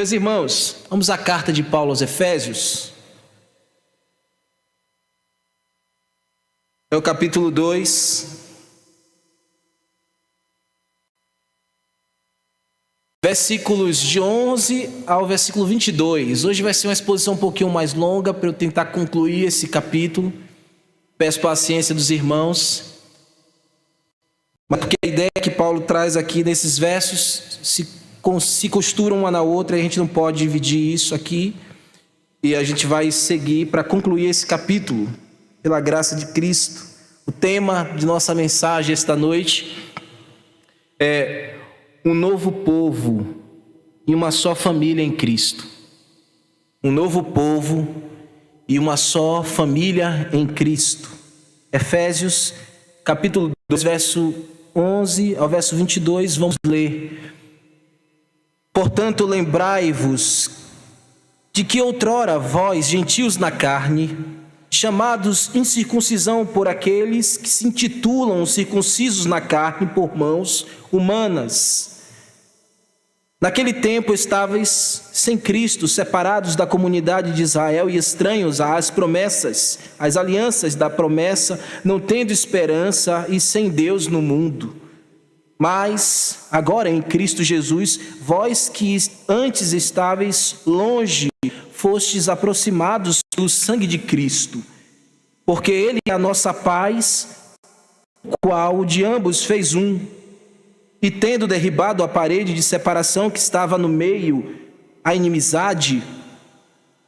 Meus irmãos, vamos à carta de Paulo aos Efésios. É o capítulo 2, versículos de 11 ao versículo 22. Hoje vai ser uma exposição um pouquinho mais longa para eu tentar concluir esse capítulo. Peço paciência dos irmãos, mas porque a ideia que Paulo traz aqui nesses versos se costuram uma na outra, a gente não pode dividir isso aqui, e a gente vai seguir para concluir esse capítulo, pela graça de Cristo. O tema de nossa mensagem esta noite é um novo povo e uma só família em Cristo. Um novo povo e uma só família em Cristo. Efésios, capítulo 2, verso 11 ao verso 22, vamos ler. Portanto, lembrai-vos de que outrora vós, gentios na carne, chamados incircuncisão por aqueles que se intitulam circuncisos na carne por mãos humanas. Naquele tempo estáveis sem Cristo, separados da comunidade de Israel e estranhos às promessas, às alianças da promessa, não tendo esperança e sem Deus no mundo. Mas agora em Cristo Jesus, vós que antes estáveis longe, fostes aproximados pelo sangue de Cristo, porque Ele é a nossa paz, o qual de ambos fez um, e tendo derribado a parede de separação que estava no meio, a inimizade,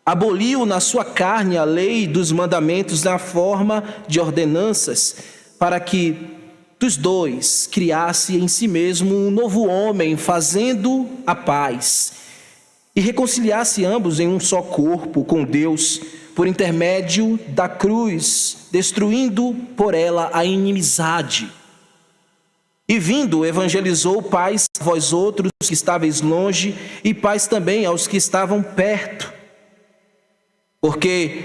aboliu na sua carne a lei dos mandamentos na forma de ordenanças, para que dos dois criasse em si mesmo um novo homem, fazendo a paz, e reconciliasse ambos em um só corpo com Deus, por intermédio da cruz, destruindo por ela a inimizade. E vindo, evangelizou paz a vós outros que estáveis longe, e paz também aos que estavam perto. Porque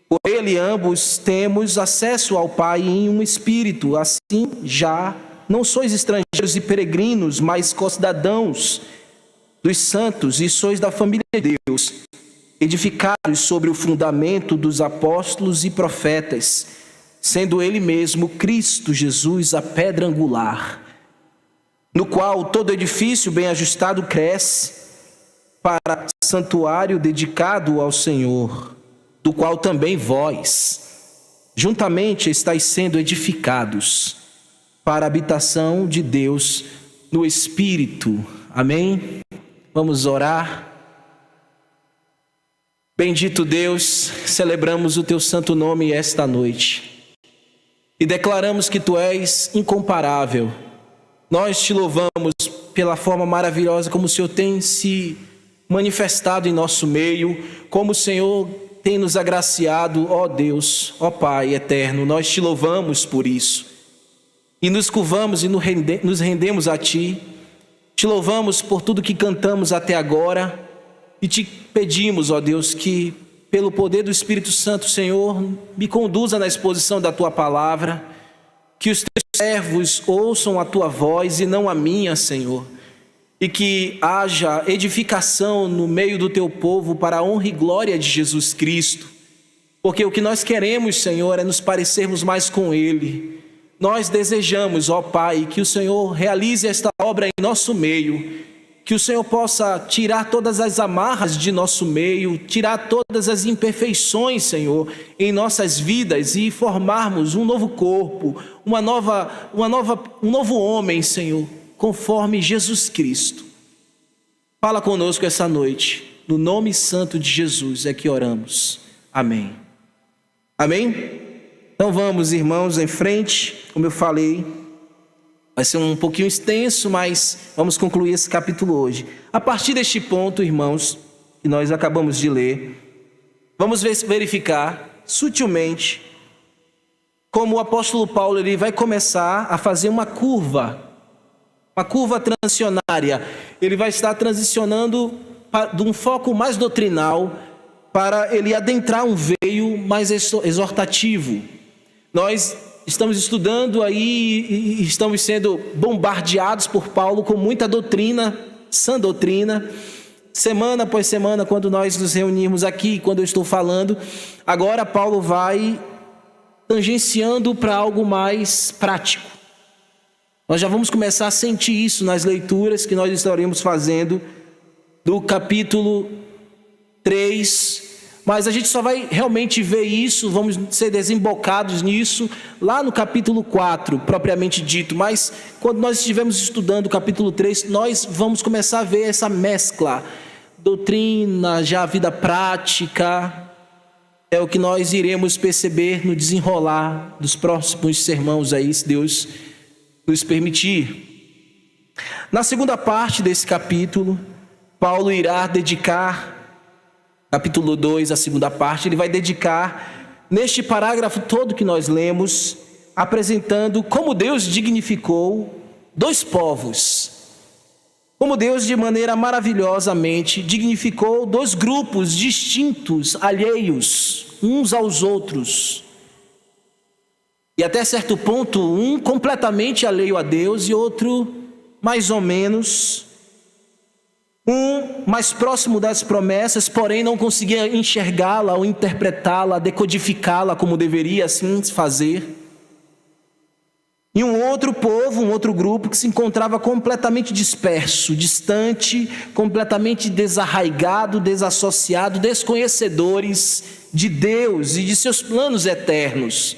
por ele ambos temos acesso ao Pai em um espírito, assim já não sois estrangeiros e peregrinos, mas co-cidadãos dos santos, e sois da família de Deus, edificados sobre o fundamento dos apóstolos e profetas, sendo ele mesmo Cristo Jesus a pedra angular, no qual todo edifício bem ajustado cresce para santuário dedicado ao Senhor, do qual também vós, juntamente estáis sendo edificados para a habitação de Deus no Espírito. Amém? Vamos orar. Bendito Deus, celebramos o teu santo nome esta noite e declaramos que tu és incomparável. Nós te louvamos pela forma maravilhosa como o Senhor tem se manifestado em nosso meio, como o Senhor tem nos agraciado, ó Deus, ó Pai eterno. Nós te louvamos por isso e nos curvamos e nos rendemos a Ti. Te louvamos por tudo que cantamos até agora e te pedimos, ó Deus, que pelo poder do Espírito Santo, Senhor, me conduza na exposição da Tua palavra, que os Teus servos ouçam a Tua voz e não a minha, Senhor, e que haja edificação no meio do Teu povo para a honra e glória de Jesus Cristo, porque o que nós queremos, Senhor, é nos parecermos mais com Ele. Nós desejamos, ó Pai, que o Senhor realize esta obra em nosso meio, que o Senhor possa tirar todas as amarras de nosso meio, tirar todas as imperfeições, Senhor, em nossas vidas e formarmos um novo corpo, um novo homem, Senhor, conforme Jesus Cristo. Fala conosco essa noite, no nome santo de Jesus é que oramos. Amém. Amém? Então vamos, irmãos, em frente. Como eu falei, vai ser um pouquinho extenso, mas vamos concluir esse capítulo hoje. A partir deste ponto, irmãos, que nós acabamos de ler, vamos verificar sutilmente como o apóstolo Paulo ele vai começar a fazer uma curva transicionária. Ele vai estar transicionando de um foco mais doutrinal para ele adentrar um veio mais exortativo. Nós estamos estudando aí e estamos sendo bombardeados por Paulo com muita doutrina, sã doutrina, semana após semana, quando nós nos reunimos aqui, quando eu estou falando, agora Paulo vai tangenciando para algo mais prático. Nós já vamos começar a sentir isso nas leituras que nós estaremos fazendo do capítulo 3, mas a gente só vai realmente ver isso, vamos ser desembocados nisso lá no capítulo 4, propriamente dito. Mas quando nós estivermos estudando o capítulo 3, nós vamos começar a ver essa mescla, doutrina, já a vida prática, é o que nós iremos perceber no desenrolar dos próximos sermãos aí, se Deus nos permitir. Na segunda parte desse capítulo, Paulo irá dedicar, capítulo 2, a segunda parte, ele vai dedicar, neste parágrafo todo que nós lemos, apresentando como Deus dignificou dois povos. Como Deus, de maneira maravilhosamente, dignificou dois grupos distintos, alheios, uns aos outros. E até certo ponto, um completamente alheio a Deus e outro mais ou menos. Um mais próximo das promessas, porém não conseguia enxergá-la ou interpretá-la, decodificá-la como deveria assim fazer. E um outro povo, um outro grupo que se encontrava completamente disperso, distante, completamente desarraigado, desassociado, desconhecedores de Deus e de seus planos eternos.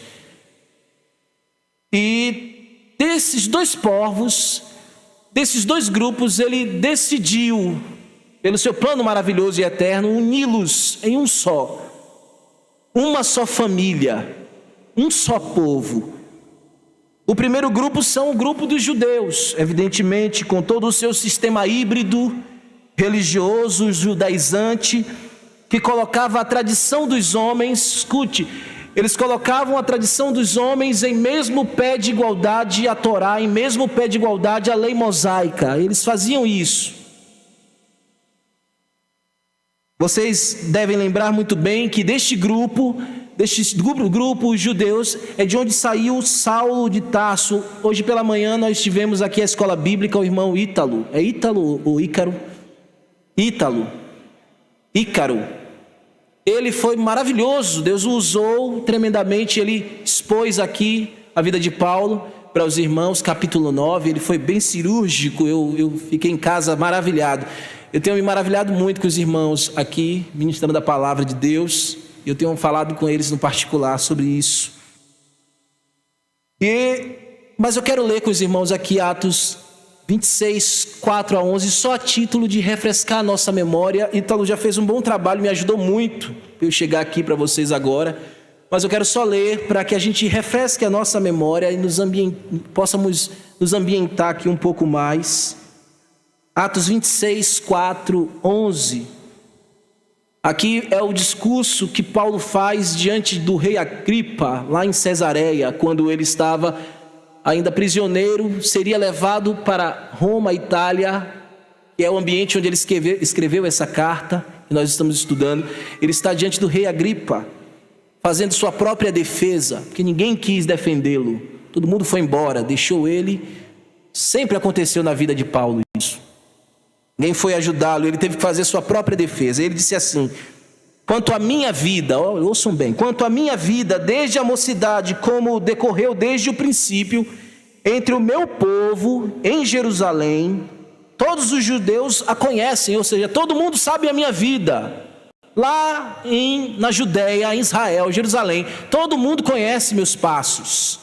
E desses dois povos, desses dois grupos, ele decidiu, pelo seu plano maravilhoso e eterno, uni-los em um só, uma só família, um só povo. O primeiro grupo são o grupo dos judeus, evidentemente, com todo o seu sistema híbrido, religioso, judaizante, que colocava a tradição dos homens, escute, eles colocavam a tradição dos homens em mesmo pé de igualdade à Torá, em mesmo pé de igualdade à lei mosaica. Eles faziam isso. Vocês devem lembrar muito bem que deste grupo, os judeus, é de onde saiu Saulo de Tarso. Hoje pela manhã nós tivemos aqui a escola bíblica, o irmão Ítalo. É Ítalo ou Ícaro? Ícaro. Ele foi maravilhoso, Deus o usou tremendamente, ele expôs aqui a vida de Paulo para os irmãos, capítulo 9, ele foi bem cirúrgico, eu fiquei em casa maravilhado. Eu tenho me maravilhado muito com os irmãos aqui, ministrando a palavra de Deus, eu tenho falado com eles no particular sobre isso. Mas eu quero ler com os irmãos aqui Atos 26, 4 a 11, só a título de refrescar a nossa memória. Ítalo já fez um bom trabalho, me ajudou muito para eu chegar aqui para vocês agora. Mas eu quero só ler para que a gente refresque a nossa memória e possamos nos ambientar aqui um pouco mais. Atos 26, 4, 11. Aqui é o discurso que Paulo faz diante do rei Agripa, lá em Cesareia, quando ele estava ainda prisioneiro, seria levado para Roma, Itália, que é o ambiente onde ele escreveu essa carta, que nós estamos estudando. Ele está diante do rei Agripa, fazendo sua própria defesa, porque ninguém quis defendê-lo. Todo mundo foi embora, deixou ele. Sempre aconteceu na vida de Paulo isso. Ninguém foi ajudá-lo, ele teve que fazer sua própria defesa. Ele disse assim: quanto à minha vida, ouçam bem, quanto à minha vida, desde a mocidade, como decorreu desde o princípio, entre o meu povo em Jerusalém, todos os judeus a conhecem, ou seja, todo mundo sabe a minha vida. Lá na Judéia, em Israel, Jerusalém, todo mundo conhece meus passos.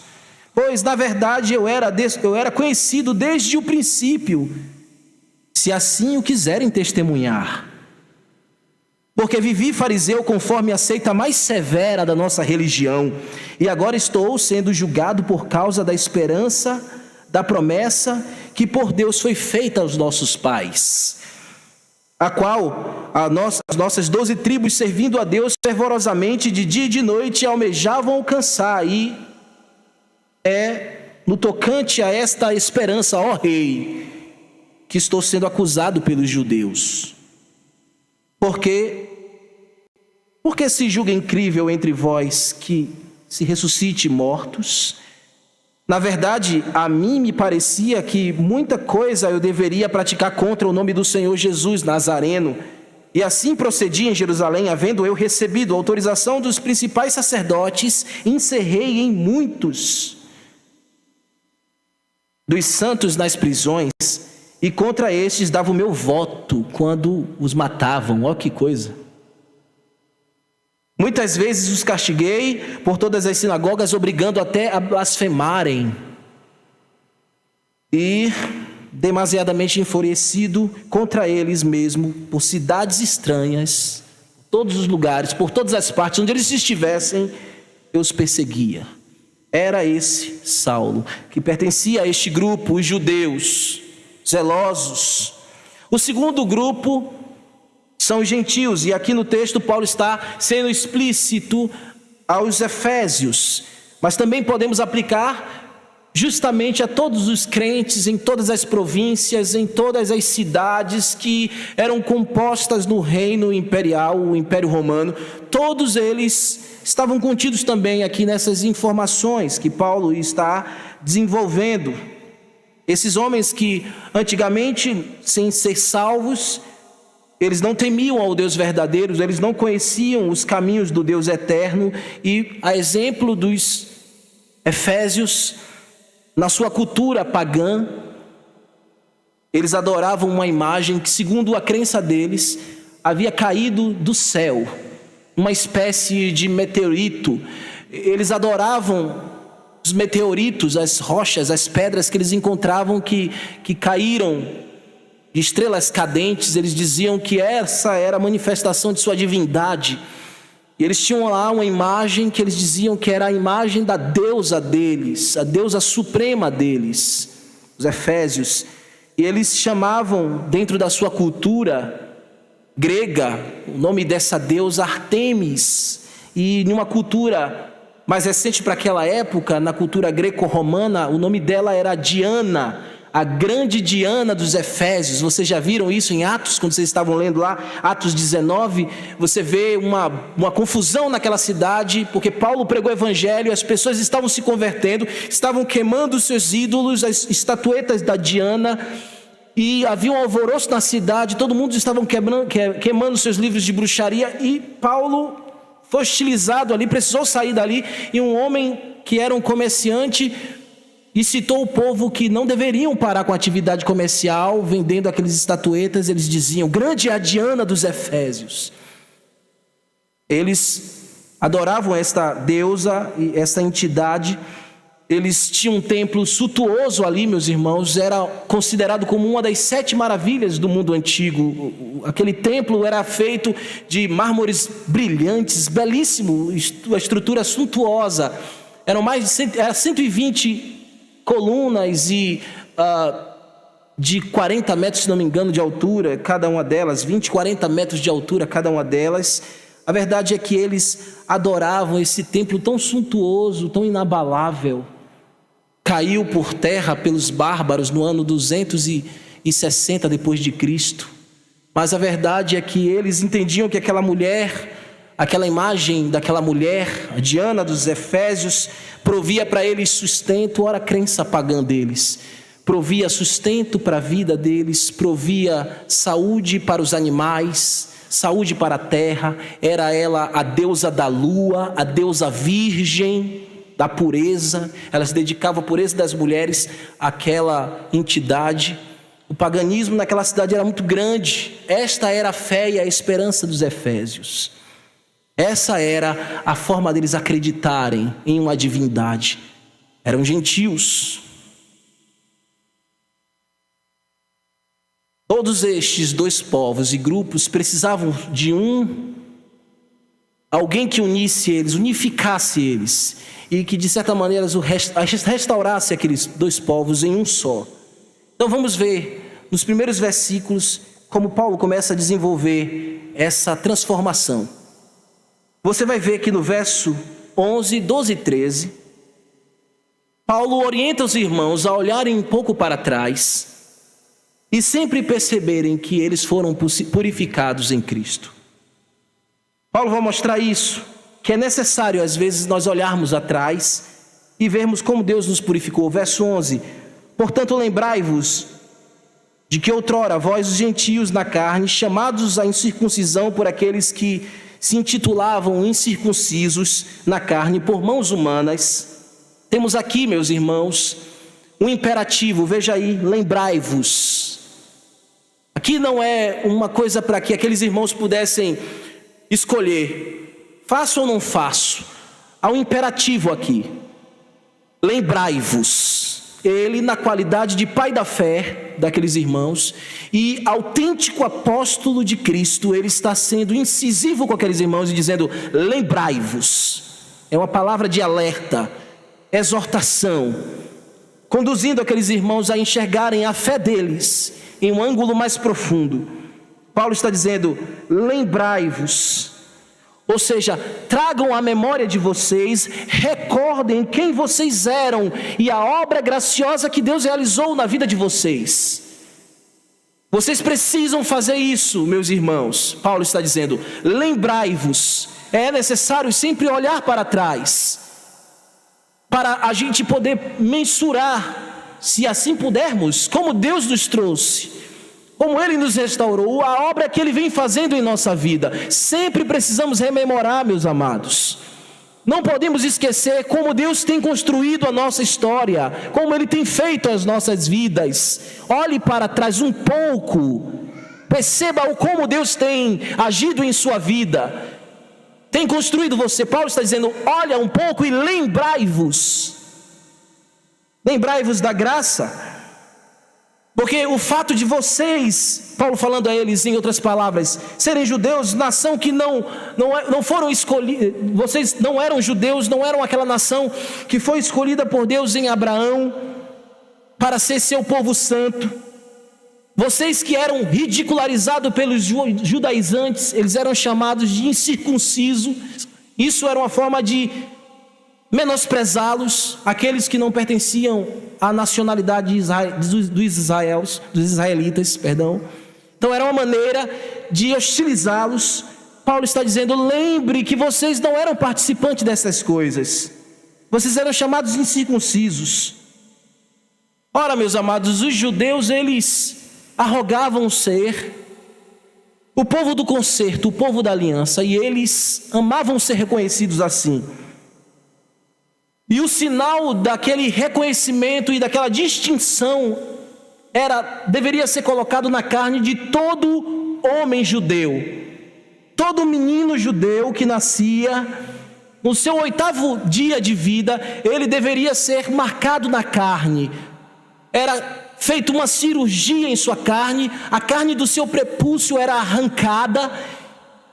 Pois, na verdade, eu era conhecido desde o princípio, se assim o quiserem testemunhar. Porque vivi fariseu conforme a seita mais severa da nossa religião, e agora estou sendo julgado por causa da esperança da promessa que por Deus foi feita aos nossos pais, a qual as nossas 12 tribos, servindo a Deus fervorosamente de dia e de noite, almejavam alcançar. E no tocante a esta esperança, ó rei, que estou sendo acusado pelos judeus. Porque se julga incrível entre vós que se ressuscite mortos, Na verdade, a mim me parecia que muita coisa eu deveria praticar contra o nome do Senhor Jesus Nazareno. E assim procedi em Jerusalém, havendo eu recebido autorização dos principais sacerdotes, encerrei em muitos dos santos nas prisões, e contra estes dava o meu voto quando os matavam. Ó que coisa! Muitas vezes os castiguei por todas as sinagogas, obrigando até a blasfemarem. E demasiadamente enfurecido contra eles mesmo, por cidades estranhas, todos os lugares, por todas as partes onde eles estivessem, eu os perseguia. Era esse Saulo, que pertencia a este grupo, os judeus zelosos. O segundo grupo são os gentios, e aqui no texto Paulo está sendo explícito aos efésios, mas também podemos aplicar justamente a todos os crentes em todas as províncias, em todas as cidades que eram compostas no reino imperial, o Império Romano. Todos eles estavam contidos também aqui nessas informações que Paulo está desenvolvendo. Esses homens que antigamente, sem ser salvos, eles não temiam ao Deus verdadeiro, eles não conheciam os caminhos do Deus eterno, e a exemplo dos efésios, na sua cultura pagã, eles adoravam uma imagem que, segundo a crença deles, havia caído do céu, uma espécie de meteorito. Eles adoravam os meteoritos, as rochas, as pedras que eles encontravam que caíram de estrelas cadentes. Eles diziam que essa era a manifestação de sua divindade. E eles tinham lá uma imagem que eles diziam que era a imagem da deusa deles, a deusa suprema deles, os efésios. E eles chamavam, dentro da sua cultura grega, o nome dessa deusa Artemis. E numa cultura mais recente para aquela época, na cultura greco-romana, o nome dela era Diana, a grande Diana dos Efésios. Vocês já viram isso em Atos, quando vocês estavam lendo lá, Atos 19, você vê uma confusão naquela cidade, porque Paulo pregou o evangelho, as pessoas estavam se convertendo, estavam queimando os seus ídolos, as estatuetas da Diana, e havia um alvoroço na cidade, todo mundo estava queimando seus livros de bruxaria, e Paulo foi hostilizado ali, precisou sair dali, e um homem que era um comerciante e citou o povo que não deveriam parar com a atividade comercial, vendendo aqueles estatuetas. Eles diziam: grande é a Diana dos Efésios. Eles adoravam esta deusa e essa entidade. Eles tinham um templo suntuoso ali, meus irmãos, era considerado como uma das 7 maravilhas do mundo antigo. Aquele templo era feito de mármores brilhantes, belíssimo, a estrutura suntuosa. Eram era 120 colunas e de 40 metros, se não me engano, de altura, cada uma delas, 20, 40 metros de altura cada uma delas. A verdade é que eles adoravam esse templo tão suntuoso, tão inabalável. Caiu por terra pelos bárbaros no ano 260 depois de Cristo. Mas a verdade é que eles entendiam que aquela mulher, aquela imagem daquela mulher, a Diana dos Efésios, provia para eles sustento. Ora, a crença pagã deles provia sustento para a vida deles, provia saúde para os animais, saúde para a terra. Era ela a deusa da lua, a deusa virgem, da pureza. Ela se dedicava à pureza das mulheres, àquela entidade. O paganismo naquela cidade era muito grande. Esta era a fé e a esperança dos efésios. Essa era a forma deles acreditarem em uma divindade. Eram gentios. Todos estes 2 povos e grupos precisavam de alguém que unisse eles, unificasse eles, e que de certa maneira restaurasse aqueles 2 povos em um só. Então vamos ver nos primeiros versículos como Paulo começa a desenvolver essa transformação. Você vai ver que no verso 11, 12 e 13, Paulo orienta os irmãos a olharem um pouco para trás e sempre perceberem que eles foram purificados em Cristo. Paulo vai mostrar isso, que é necessário às vezes nós olharmos atrás e vermos como Deus nos purificou. Verso 11: portanto, lembrai-vos de que outrora vós, os gentios na carne, chamados à incircuncisão por aqueles que se intitulavam incircuncisos na carne por mãos humanas. Temos aqui, meus irmãos, um imperativo, veja aí, lembrai-vos. Aqui não é uma coisa para que aqueles irmãos pudessem escolher, faço ou não faço. Há um imperativo aqui, lembrai-vos. Ele, na qualidade de pai da fé daqueles irmãos e autêntico apóstolo de Cristo, ele está sendo incisivo com aqueles irmãos e dizendo: lembrai-vos. É uma palavra de alerta, exortação, conduzindo aqueles irmãos a enxergarem a fé deles em um ângulo mais profundo. Paulo está dizendo: lembrai-vos. Ou seja, tragam à memória de vocês, recordem quem vocês eram e a obra graciosa que Deus realizou na vida de vocês. Vocês precisam fazer isso, meus irmãos. Paulo está dizendo: lembrai-vos. É necessário sempre olhar para trás, para a gente poder mensurar, se assim pudermos, como Deus nos trouxe, como Ele nos restaurou, a obra que Ele vem fazendo em nossa vida. Sempre precisamos rememorar, meus amados. Não podemos esquecer como Deus tem construído a nossa história, como Ele tem feito as nossas vidas. Olhe para trás um pouco, perceba como Deus tem agido em sua vida, tem construído você. Paulo está dizendo: olha um pouco e lembrai-vos. Lembrai-vos da graça. Porque o fato de vocês, Paulo falando a eles em outras palavras, serem judeus, nação que não foram escolhidos, vocês não eram judeus, não eram aquela nação que foi escolhida por Deus em Abraão para ser seu povo santo. Vocês que eram ridicularizados pelos judaizantes, eles eram chamados de incircuncisos. Isso era uma forma de menosprezá-los, aqueles que não pertenciam à nacionalidade dos israelitas. Então era uma maneira de hostilizá-los. Paulo está dizendo: lembre que vocês não eram participantes dessas coisas, vocês eram chamados incircuncisos. Ora, meus amados, os judeus, eles arrogavam ser o povo do concerto, o povo da aliança, e eles amavam ser reconhecidos assim. E o sinal daquele reconhecimento e daquela distinção deveria ser colocado na carne de todo homem judeu. Todo menino judeu que nascia, no seu 8º dia de vida, ele deveria ser marcado na carne. Era feita uma cirurgia em sua carne, a carne do seu prepúcio era arrancada,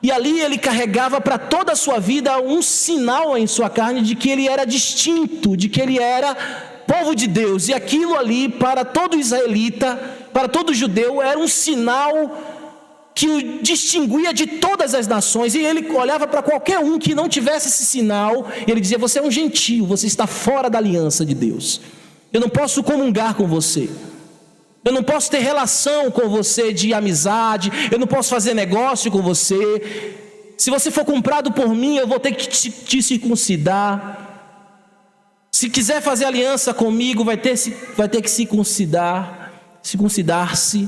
e ali ele carregava para toda a sua vida um sinal em sua carne de que ele era distinto, de que ele era povo de Deus. E aquilo ali, para todo israelita, para todo judeu, era um sinal que o distinguia de todas as nações. E ele olhava para qualquer um que não tivesse esse sinal, e ele dizia: você é um gentio, você está fora da aliança de Deus. Eu não posso comungar com você. Eu não posso ter relação com você de amizade, eu não posso fazer negócio com você. Se você for comprado por mim, eu vou ter que te circuncidar. Se quiser fazer aliança comigo, vai ter que circuncidar-se.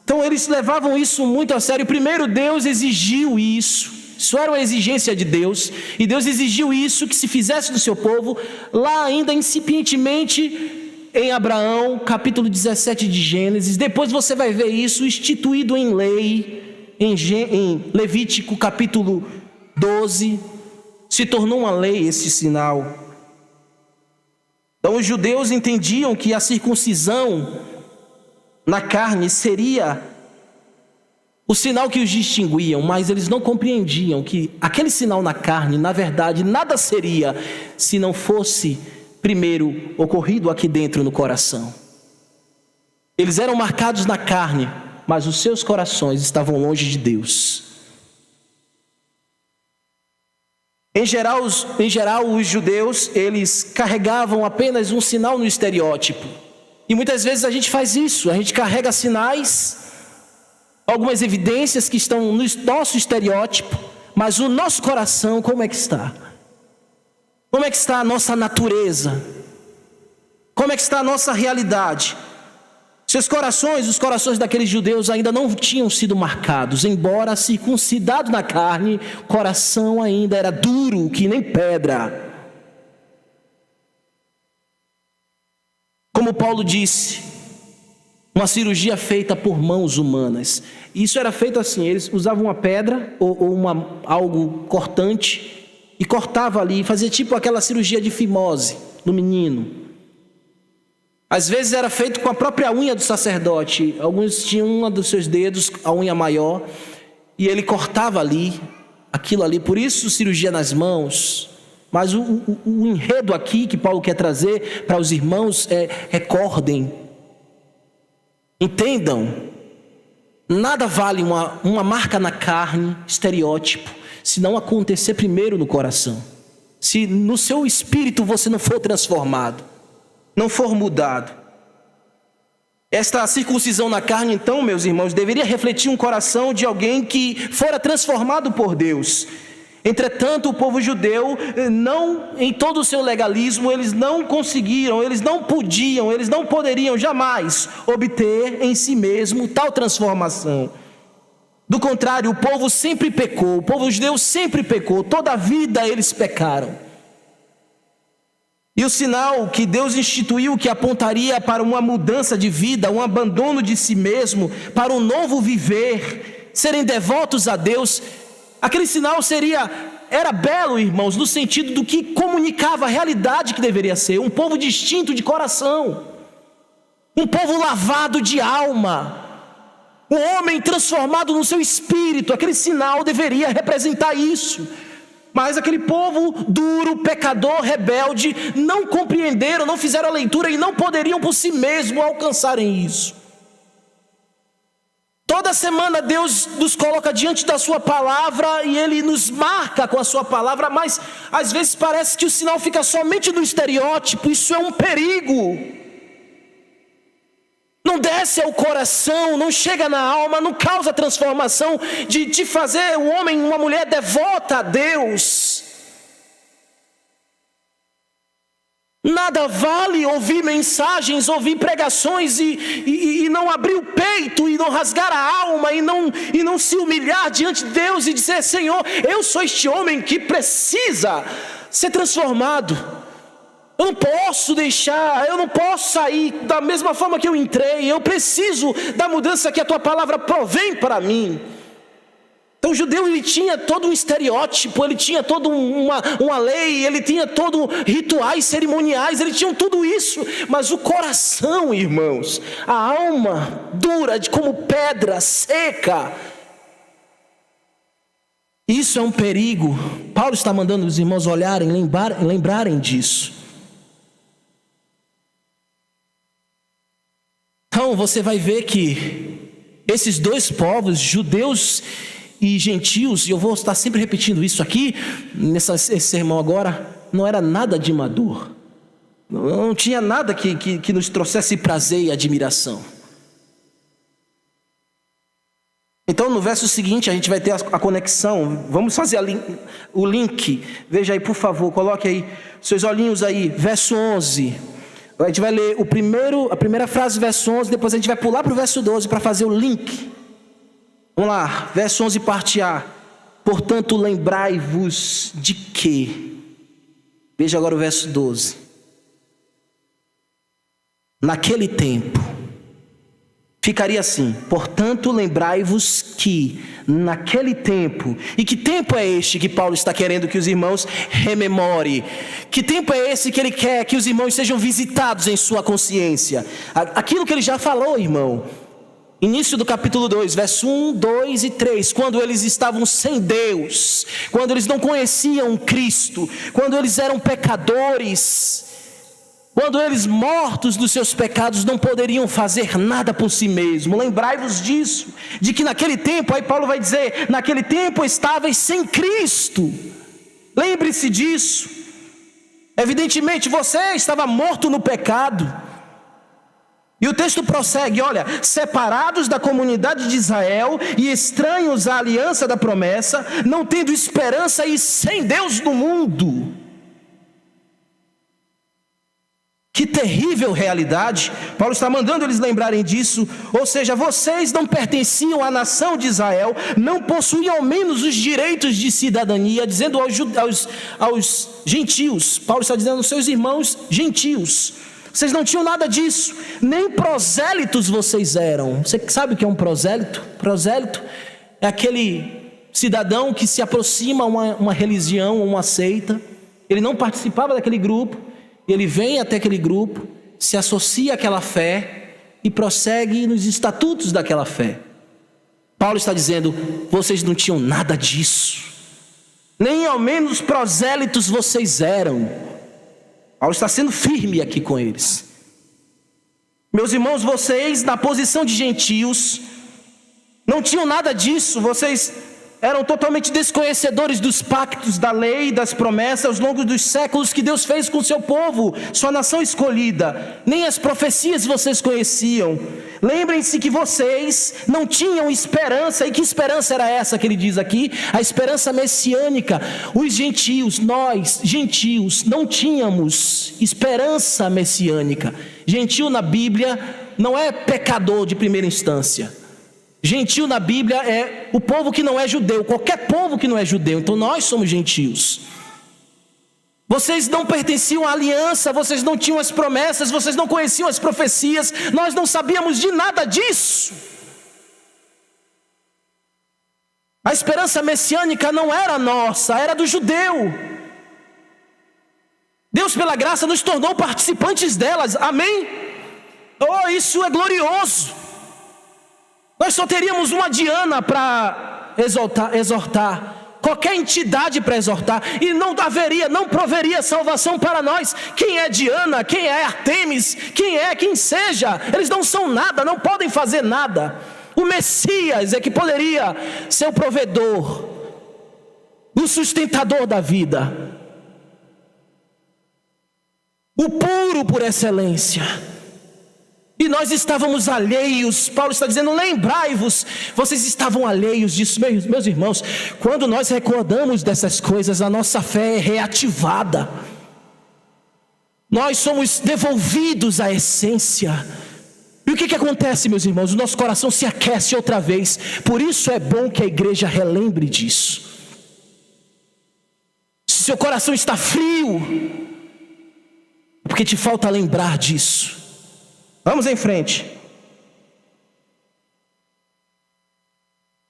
Então eles levavam isso muito a sério. Primeiro, Deus exigiu isso. Isso era uma exigência de Deus. E Deus exigiu isso, que se fizesse do seu povo, lá ainda incipientemente, em Abraão, capítulo 17 de Gênesis. Depois você vai ver isso instituído em lei, em Levítico, capítulo 12. Se tornou uma lei esse sinal. Então os judeus entendiam que a circuncisão na carne seria o sinal que os distinguiam, mas eles não compreendiam que aquele sinal na carne, na verdade, nada seria se não fosse primeiro ocorrido aqui dentro no coração. Eles eram marcados na carne, mas os seus corações estavam longe de Deus. Em geral, os judeus, eles carregavam apenas um sinal no estereótipo. E muitas vezes a gente faz isso, a gente carrega sinais, algumas evidências que estão no nosso estereótipo, mas o nosso coração, como é que está? Como é que está a nossa natureza? Como é que está a nossa realidade? Seus corações, os corações daqueles judeus ainda não tinham sido marcados, embora circuncidado na carne, o coração ainda era duro, que nem pedra. Como Paulo disse, uma cirurgia feita por mãos humanas. Isso era feito assim, eles usavam uma pedra ou algo cortante e cortava ali, fazia tipo aquela cirurgia de fimose no menino. Às vezes era feito com a própria unha do sacerdote. Alguns tinham um dos seus dedos, a unha maior, e ele cortava ali, aquilo ali. Por isso, cirurgia nas mãos. Mas o enredo aqui que Paulo quer trazer para os irmãos é: recordem, entendam, nada vale uma marca na carne, estereótipo, se não acontecer primeiro no coração. Se no seu espírito você não for transformado, não for mudado. Esta circuncisão na carne, então, meus irmãos, deveria refletir um coração de alguém que fora transformado por Deus. Entretanto, o povo judeu, não, em todo o seu legalismo, eles não conseguiram, eles não podiam, eles não poderiam jamais obter em si mesmo tal transformação. Do contrário, o povo sempre pecou, o povo judeu sempre pecou, toda a vida eles pecaram. E o sinal que Deus instituiu, que apontaria para uma mudança de vida, um abandono de si mesmo, para um novo viver, serem devotos a Deus, aquele sinal era belo, irmãos, no sentido do que comunicava a realidade que deveria ser, um povo distinto de coração, um povo lavado de alma, um homem transformado no seu espírito. Aquele sinal deveria representar isso. Mas aquele povo duro, pecador, rebelde, não compreenderam, não fizeram a leitura e não poderiam por si mesmos alcançarem isso. Toda semana Deus nos coloca diante da sua palavra e Ele nos marca com a sua palavra, mas às vezes parece que o sinal fica somente no estereótipo. Isso é um perigo. Não desce ao coração, não chega na alma, não causa transformação de fazer o homem uma mulher devota a Deus. Nada vale ouvir mensagens, ouvir pregações e não abrir o peito, e não rasgar a alma, e não se humilhar diante de Deus e dizer: Senhor, eu sou este homem que precisa ser transformado. Eu não posso deixar, eu não posso sair da mesma forma que eu entrei. Eu preciso da mudança que a tua palavra provém para mim. Então o judeu, ele tinha todo um estereótipo, ele tinha toda uma lei, ele tinha todo rituais cerimoniais, ele tinha tudo isso. Mas o coração, irmãos, a alma dura como pedra seca, isso é um perigo. Paulo está mandando os irmãos olharem, lembrarem disso. Então você vai ver que esses dois povos, judeus e gentios, e eu vou estar sempre repetindo isso aqui, nesse sermão agora, não era nada de maduro. Não tinha nada que nos trouxesse prazer e admiração. Então no verso seguinte a gente vai ter a conexão. Vamos fazer o link. Veja aí, por favor, coloque aí seus olhinhos aí, verso 11. A gente vai ler a primeira frase do verso 11, depois a gente vai pular para o verso 12 para fazer o link. Vamos lá, verso 11, parte A. Portanto, lembrai-vos de quê? Veja agora o verso 12. Naquele tempo, ficaria assim: portanto, lembrai-vos que naquele tempo. E que tempo é este que Paulo está querendo que os irmãos rememorem? Que tempo é esse que ele quer que os irmãos sejam visitados em sua consciência? Aquilo que ele já falou, irmão. Início do capítulo 2, verso 1, 2 e 3. Quando eles estavam sem Deus, quando eles não conheciam Cristo, quando eles eram pecadores, quando eles, mortos dos seus pecados, não poderiam fazer nada por si mesmos. Lembrai-vos disso, de que naquele tempo, aí Paulo vai dizer, naquele tempo estáveis sem Cristo. Lembre-se disso. Evidentemente você estava morto no pecado. E o texto prossegue, olha: separados da comunidade de Israel e estranhos à aliança da promessa, não tendo esperança e sem Deus no mundo. Que terrível realidade. Paulo está mandando eles lembrarem disso. Ou seja, vocês não pertenciam à nação de Israel, não possuíam ao menos os direitos de cidadania, dizendo aos gentios. Paulo está dizendo aos seus irmãos gentios. Vocês não tinham nada disso, nem prosélitos vocês eram. Você sabe o que é um prosélito? Prosélito é aquele cidadão que se aproxima a uma religião, uma seita. Ele não participava daquele grupo. Ele vem até aquele grupo, se associa àquela fé e prossegue nos estatutos daquela fé. Paulo está dizendo, vocês não tinham nada disso, nem ao menos prosélitos vocês eram. Paulo está sendo firme aqui com eles. Meus irmãos, vocês na posição de gentios, não tinham nada disso, vocês eram totalmente desconhecedores dos pactos, da lei, das promessas, ao longo dos séculos que Deus fez com o seu povo, sua nação escolhida. Nem as profecias vocês conheciam. Lembrem-se que vocês não tinham esperança. E que esperança era essa que ele diz aqui? A esperança messiânica. Os gentios, nós, gentios, não tínhamos esperança messiânica. Gentio na Bíblia não é pecador de primeira instância. Gentio na Bíblia é o povo que não é judeu, qualquer povo que não é judeu. Então nós somos gentios. Vocês não pertenciam à aliança, vocês não tinham as promessas, vocês não conheciam as profecias, nós não sabíamos de nada disso. A esperança messiânica não era nossa, era do judeu. Deus, pela graça, nos tornou participantes delas, amém? Oh, isso é glorioso. Nós só teríamos uma Diana para exortar, qualquer entidade para exortar, e não proveria salvação para nós. Quem é Diana, quem é Artemis, quem seja, eles não são nada, não podem fazer nada. O Messias é que poderia ser o provedor, o sustentador da vida, o puro por excelência. E nós estávamos alheios. Paulo está dizendo, lembrai-vos, vocês estavam alheios disso. Meus irmãos, quando nós recordamos dessas coisas, a nossa fé é reativada. Nós somos devolvidos à essência. E o que acontece, meus irmãos? O nosso coração se aquece outra vez. Por isso é bom que a igreja relembre disso. Se seu coração está frio, é porque te falta lembrar disso. Vamos em frente.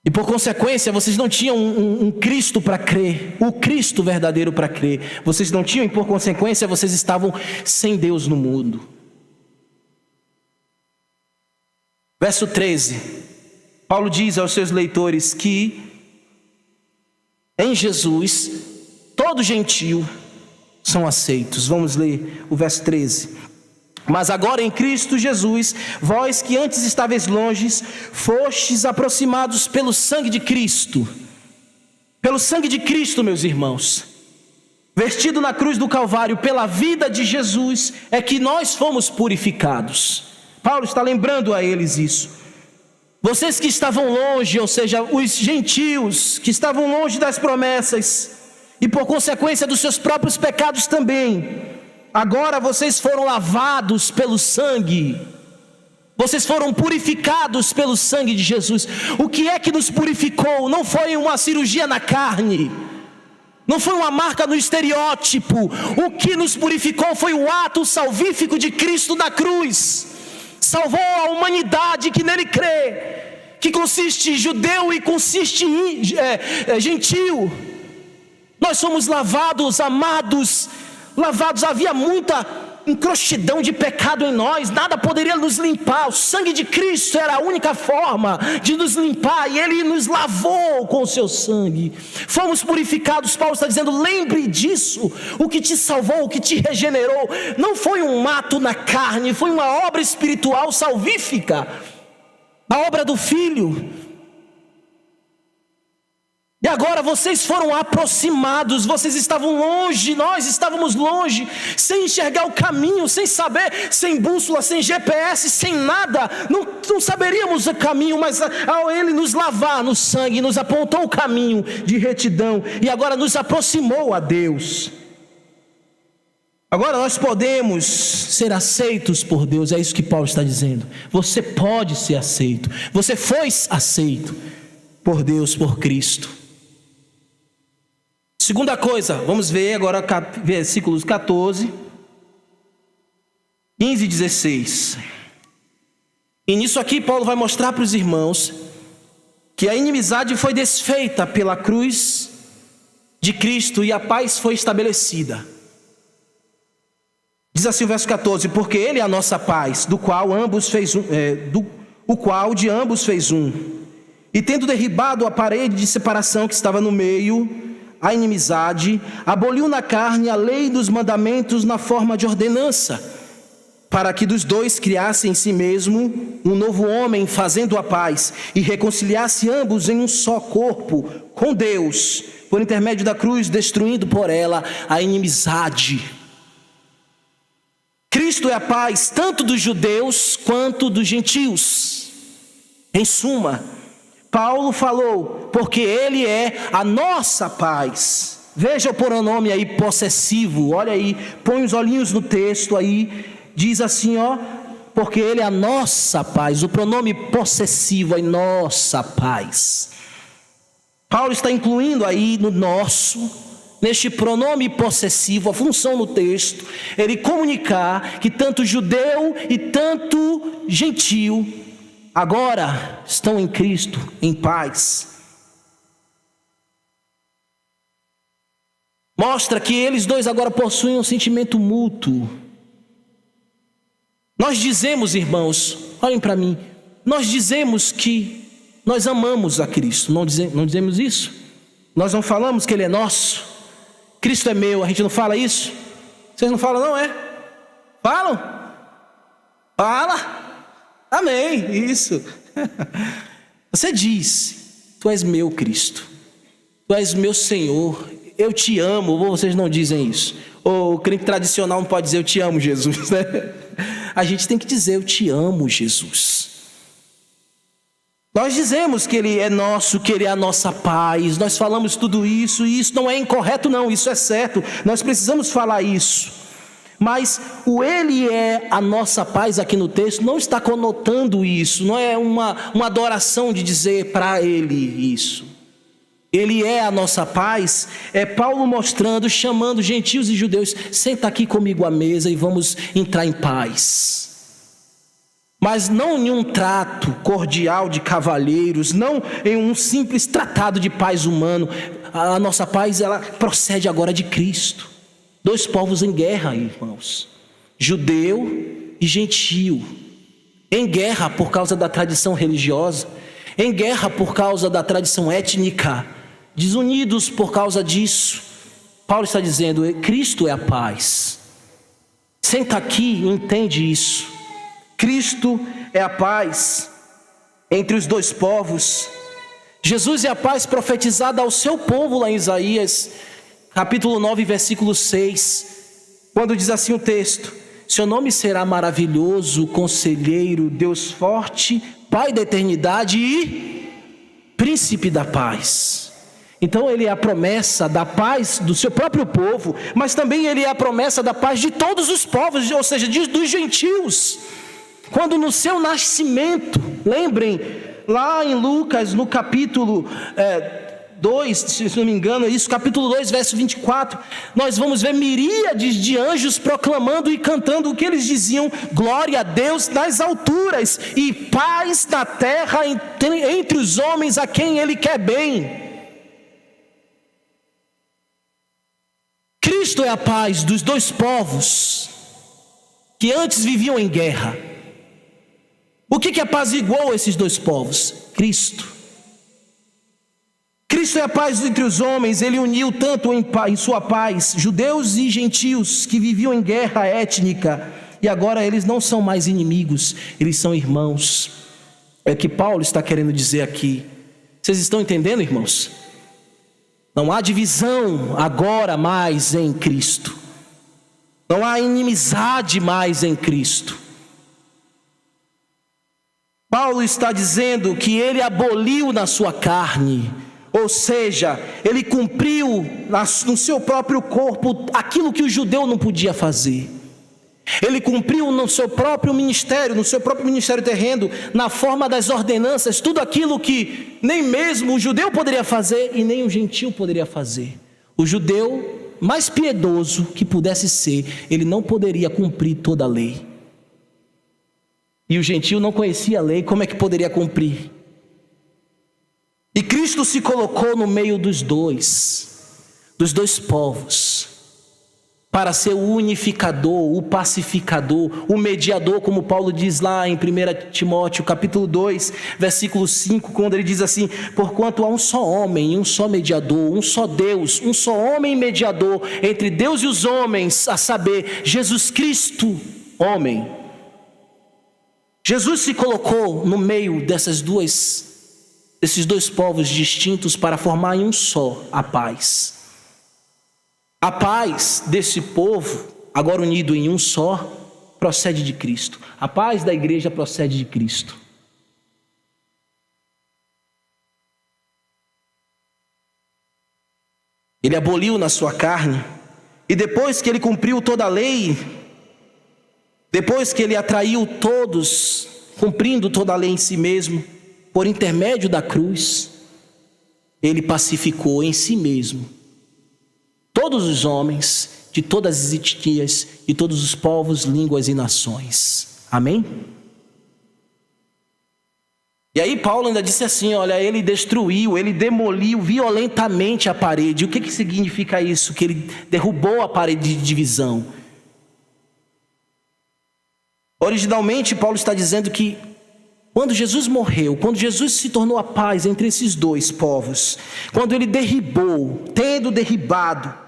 E por consequência, vocês não tinham um Cristo para crer, o Cristo verdadeiro para crer. Vocês não tinham, e por consequência, vocês estavam sem Deus no mundo. Verso 13. Paulo diz aos seus leitores que em Jesus todo gentio são aceitos. Vamos ler o verso 13. Mas agora em Cristo Jesus, vós que antes estáveis longes, fostes aproximados pelo sangue de Cristo. Pelo sangue de Cristo, meus irmãos, vestido na cruz do Calvário, pela vida de Jesus, é que nós fomos purificados. Paulo está lembrando a eles isso. Vocês que estavam longe, ou seja, os gentios, que estavam longe das promessas, e por consequência dos seus próprios pecados também, agora vocês foram lavados pelo sangue, vocês foram purificados pelo sangue de Jesus. O que é que nos purificou? Não foi uma cirurgia na carne, não foi uma marca no estereótipo. O que nos purificou foi o ato salvífico de Cristo na cruz. Salvou a humanidade que nele crê, que consiste em judeu e consiste em gentio. Nós somos lavados, amados, lavados. Havia muita encrostidão de pecado em nós, nada poderia nos limpar. O sangue de Cristo era a única forma de nos limpar, e Ele nos lavou com o seu sangue. Fomos purificados. Paulo está dizendo, lembre disso. O que te salvou, o que te regenerou, não foi um ato na carne, foi uma obra espiritual salvífica, a obra do Filho. E agora vocês foram aproximados, vocês estavam longe, nós estávamos longe, sem enxergar o caminho, sem saber, sem bússola, sem GPS, sem nada, não saberíamos o caminho, mas ao Ele nos lavar no sangue, nos apontou o caminho de retidão, e agora nos aproximou a Deus. Agora nós podemos ser aceitos por Deus, é isso que Paulo está dizendo. Você pode ser aceito, você foi aceito por Deus, por Cristo. Segunda coisa, vamos ver agora versículos 14, 15 e 16. E nisso aqui Paulo vai mostrar para os irmãos que a inimizade foi desfeita pela cruz de Cristo e a paz foi estabelecida. Diz assim o verso 14: porque Ele é a nossa paz, o qual de ambos fez um, e tendo derribado a parede de separação que estava no meio, a inimizade, aboliu na carne a lei dos mandamentos na forma de ordenança, para que dos dois criasse em si mesmo um novo homem, fazendo a paz, e reconciliasse ambos em um só corpo com Deus, por intermédio da cruz, destruindo por ela a inimizade. Cristo é a paz tanto dos judeus quanto dos gentios. Em suma, Paulo falou, porque Ele é a nossa paz. Veja o pronome aí possessivo, olha aí, põe os olhinhos no texto aí, diz assim, ó, porque Ele é a nossa paz. O pronome possessivo é nossa paz. Paulo está incluindo aí no nosso, neste pronome possessivo, a função no texto, ele comunicar que tanto judeu e tanto gentio agora estão em Cristo, em paz. Mostra que eles dois agora possuem um sentimento mútuo. Nós dizemos, irmãos, olhem para mim, nós dizemos que nós amamos a Cristo, não dizemos isso? Nós não falamos que Ele é nosso? Cristo é meu, a gente não fala isso? Vocês não falam não, é? Falam? Fala? Amém, isso. Você diz, tu és meu Cristo, tu és meu Senhor, eu te amo, ou vocês não dizem isso? Ou o crente tradicional não pode dizer eu te amo, Jesus, né? A gente tem que dizer eu te amo, Jesus. Nós dizemos que Ele é nosso, que Ele é a nossa paz, nós falamos tudo isso, e isso não é incorreto não, isso é certo, nós precisamos falar isso. Mas o Ele é a nossa paz aqui no texto não está conotando isso, não é uma adoração de dizer para Ele isso. Ele é a nossa paz, é Paulo mostrando, chamando gentios e judeus, senta aqui comigo à mesa e vamos entrar em paz. Mas não em um trato cordial de cavalheiros, não em um simples tratado de paz humano. A nossa paz, ela procede agora de Cristo. Dois povos em guerra, irmãos, judeu e gentio, em guerra por causa da tradição religiosa, em guerra por causa da tradição étnica, desunidos por causa disso. Paulo está dizendo, Cristo é a paz. Senta aqui e entende isso. Cristo é a paz entre os dois povos. Jesus é a paz profetizada ao seu povo lá em Isaías, capítulo 9, versículo 6, quando diz assim o texto: seu nome será maravilhoso, conselheiro, Deus forte, Pai da eternidade e príncipe da paz. Então Ele é a promessa da paz do seu próprio povo, mas também Ele é a promessa da paz de todos os povos, ou seja, dos gentios. Quando no seu nascimento, lembrem, lá em Lucas, no capítulo 2, se não me engano, isso, capítulo 2, verso 24, nós vamos ver miríades de anjos proclamando e cantando o que eles diziam: glória a Deus nas alturas e paz na terra entre os homens a quem Ele quer bem. Cristo é a paz dos dois povos que antes viviam em guerra. O que apaziguou esses dois povos? Cristo. Cristo é a paz entre os homens. Ele uniu tanto em sua paz judeus e gentios que viviam em guerra étnica, e agora eles não são mais inimigos, eles são irmãos. É o que Paulo está querendo dizer aqui. Vocês estão entendendo, irmãos? Não há divisão agora mais em Cristo, não há inimizade mais em Cristo. Paulo está dizendo que Ele aboliu na sua carne Ou seja, ele cumpriu no seu próprio corpo aquilo que o judeu não podia fazer. Ele cumpriu no seu próprio ministério terreno, na forma das ordenanças, tudo aquilo que nem mesmo o judeu poderia fazer e nem o gentil poderia fazer. O judeu mais piedoso que pudesse ser, ele não poderia cumprir toda a lei. E o gentil não conhecia a lei, como é que poderia cumprir? E Cristo se colocou no meio dos dois povos, para ser o unificador, o pacificador, o mediador, como Paulo diz lá em 1 Timóteo capítulo 2, versículo 5, quando ele diz assim: porquanto há um só homem, um só mediador, um só Deus, um só homem mediador entre Deus e os homens, a saber, Jesus Cristo, homem. Jesus se colocou no meio desses dois povos distintos para formar em um só a paz. A paz desse povo, agora unido em um só, procede de Cristo. A paz da igreja procede de Cristo. Ele aboliu na sua carne, e depois que ele cumpriu toda a lei, depois que ele atraiu todos, cumprindo toda a lei em si mesmo, por intermédio da cruz, ele pacificou em si mesmo todos os homens, de todas as etnias, de todos os povos, línguas e nações. Amém? E aí Paulo ainda disse assim, olha, ele destruiu, ele demoliu violentamente a parede. O que significa isso? Que ele derrubou a parede de divisão. Originalmente Paulo está dizendo que quando Jesus morreu, quando Jesus se tornou a paz entre esses dois povos, quando ele derribou, tendo derribado,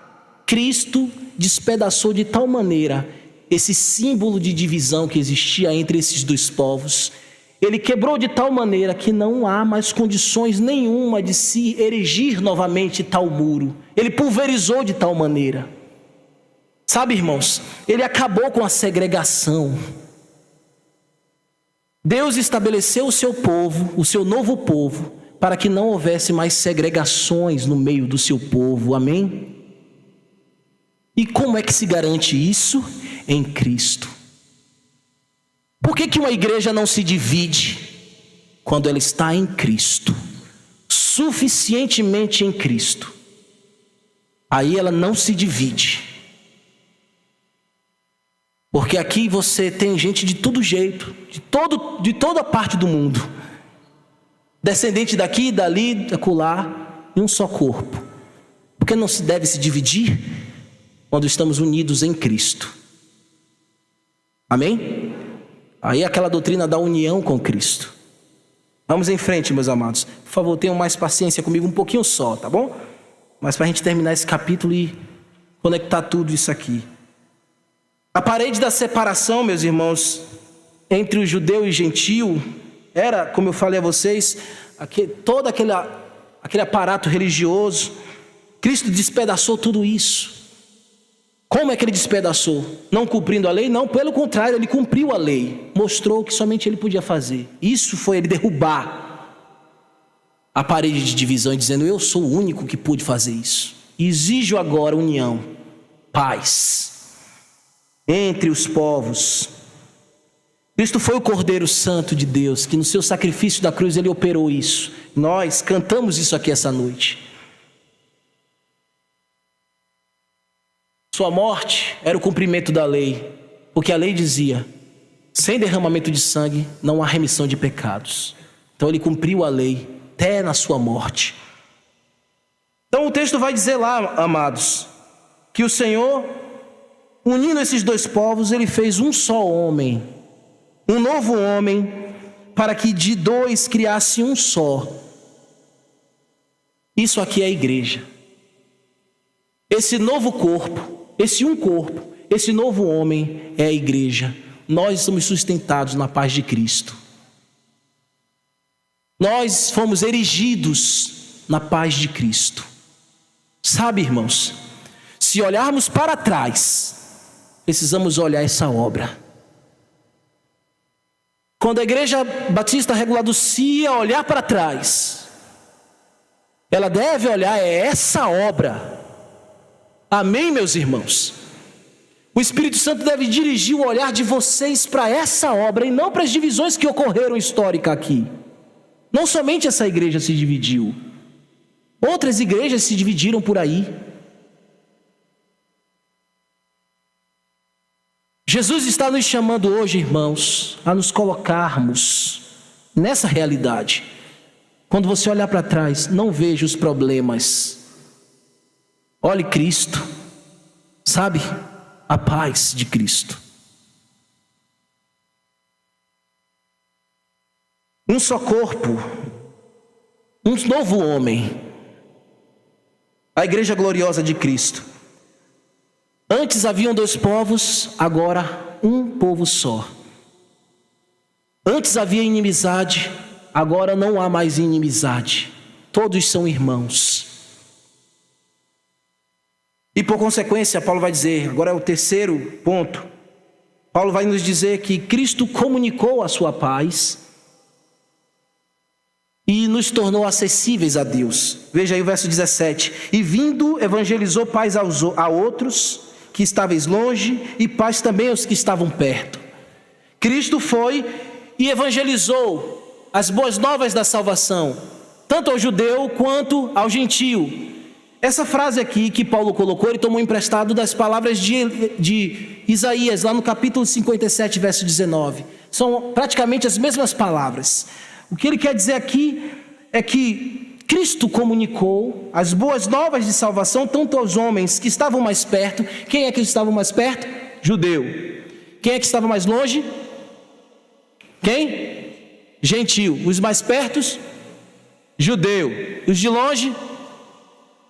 Cristo despedaçou de tal maneira esse símbolo de divisão que existia entre esses dois povos. Ele quebrou de tal maneira que não há mais condições nenhuma de se erigir novamente tal muro. Ele pulverizou de tal maneira. Sabe, irmãos, ele acabou com a segregação. Deus estabeleceu o seu povo, o seu novo povo, para que não houvesse mais segregações no meio do seu povo. Amém? E como é que se garante isso? Em Cristo. Por que uma igreja não se divide? Quando ela está em Cristo, suficientemente em Cristo, aí ela não se divide. Porque aqui você tem gente de todo jeito, de toda parte do mundo, descendente daqui, dali, acolá, em um só corpo. Por que não se deve se dividir? Quando estamos unidos em Cristo. Amém? Aí é aquela doutrina da união com Cristo. Vamos em frente, meus amados. Por favor, tenham mais paciência comigo, um pouquinho só, tá bom? Mas para a gente terminar esse capítulo e conectar tudo isso aqui. A parede da separação, meus irmãos, entre o judeu e o gentil, era, como eu falei a vocês, todo aquele aparato religioso. Cristo despedaçou tudo isso. Como é que ele despedaçou? Não cumprindo a lei? Não, pelo contrário, ele cumpriu a lei. Mostrou que somente ele podia fazer. Isso foi ele derrubar a parede de divisão, dizendo, eu sou o único que pude fazer isso. E exijo agora união, paz, entre os povos. Cristo foi o Cordeiro Santo de Deus, que no seu sacrifício da cruz ele operou isso. Nós cantamos isso aqui essa noite. Sua morte era o cumprimento da lei, porque a lei dizia, sem derramamento de sangue não há remissão de pecados. Então ele cumpriu a lei até na sua morte. Então o texto vai dizer lá, amados, que o Senhor, unindo esses dois povos, ele fez um só homem, um novo homem, para que de dois criasse um só. Isso aqui é a igreja. Esse novo corpo, esse um corpo, esse novo homem é a igreja. Nós somos sustentados na paz de Cristo. Nós fomos erigidos na paz de Cristo. Sabe, irmãos, se olharmos para trás, precisamos olhar essa obra. Quando a Igreja Batista Regular do CIA olhar para trás, ela deve olhar essa obra. Amém, meus irmãos? O Espírito Santo deve dirigir o olhar de vocês para essa obra e não para as divisões que ocorreram históricas aqui. Não somente essa igreja se dividiu, outras igrejas se dividiram por aí. Jesus está nos chamando hoje, irmãos, a nos colocarmos nessa realidade. Quando você olhar para trás, não veja os problemas. Olhe Cristo, sabe? A paz de Cristo. Um só corpo, um novo homem. A igreja gloriosa de Cristo. Antes haviam 2 povos, agora um povo só. Antes havia inimizade, agora não há mais inimizade. Todos são irmãos. E por consequência, Paulo vai dizer, agora é o terceiro ponto. Paulo vai nos dizer que Cristo comunicou a sua paz e nos tornou acessíveis a Deus. Veja aí o verso 17. E vindo, evangelizou paz a outros que estáveis longe e paz também aos que estavam perto. Cristo foi e evangelizou as boas novas da salvação, tanto ao judeu quanto ao gentio. Essa frase aqui que Paulo colocou, ele tomou emprestado das palavras de Isaías, lá no capítulo 57, verso 19. São praticamente as mesmas palavras. O que ele quer dizer aqui é que Cristo comunicou as boas novas de salvação tanto aos homens que estavam mais perto. Quem é que estava mais perto? Judeu. Quem é que estava mais longe? Quem? Gentil. Os mais pertos? Judeu. Os de longe?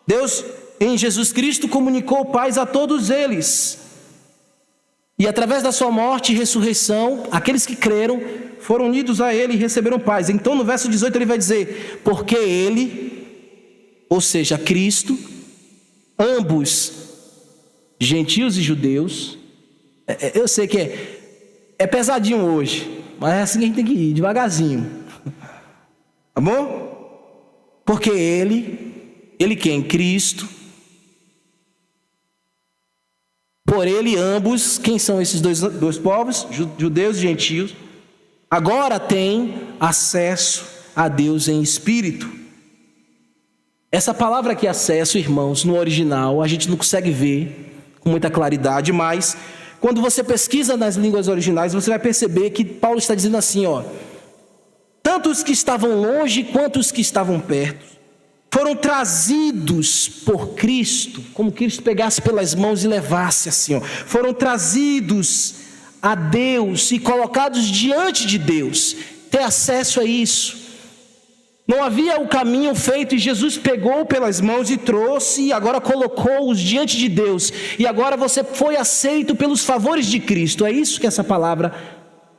Deus, em Jesus Cristo, comunicou paz a todos eles. E através da sua morte e ressurreição, aqueles que creram foram unidos a Ele e receberam paz. Então no verso 18 ele vai dizer, porque Ele, ou seja, Cristo, ambos, gentios e judeus, eu sei que é pesadinho hoje, mas é assim que a gente tem que ir, devagarzinho. Tá bom? Porque Ele quem? Cristo. Por Ele ambos, quem são esses dois povos? Judeus e gentios. Agora tem acesso a Deus em espírito. Essa palavra aqui, acesso, irmãos, no original, a gente não consegue ver com muita claridade, mas quando você pesquisa nas línguas originais, você vai perceber que Paulo está dizendo assim, ó, tanto os que estavam longe quanto os que estavam perto foram trazidos por Cristo, como Cristo pegasse pelas mãos e levasse assim, ó, foram trazidos a Deus e colocados diante de Deus, ter acesso a isso. Não havia o caminho feito e Jesus pegou pelas mãos e trouxe e agora colocou-os diante de Deus. E agora você foi aceito pelos favores de Cristo. É isso que essa palavra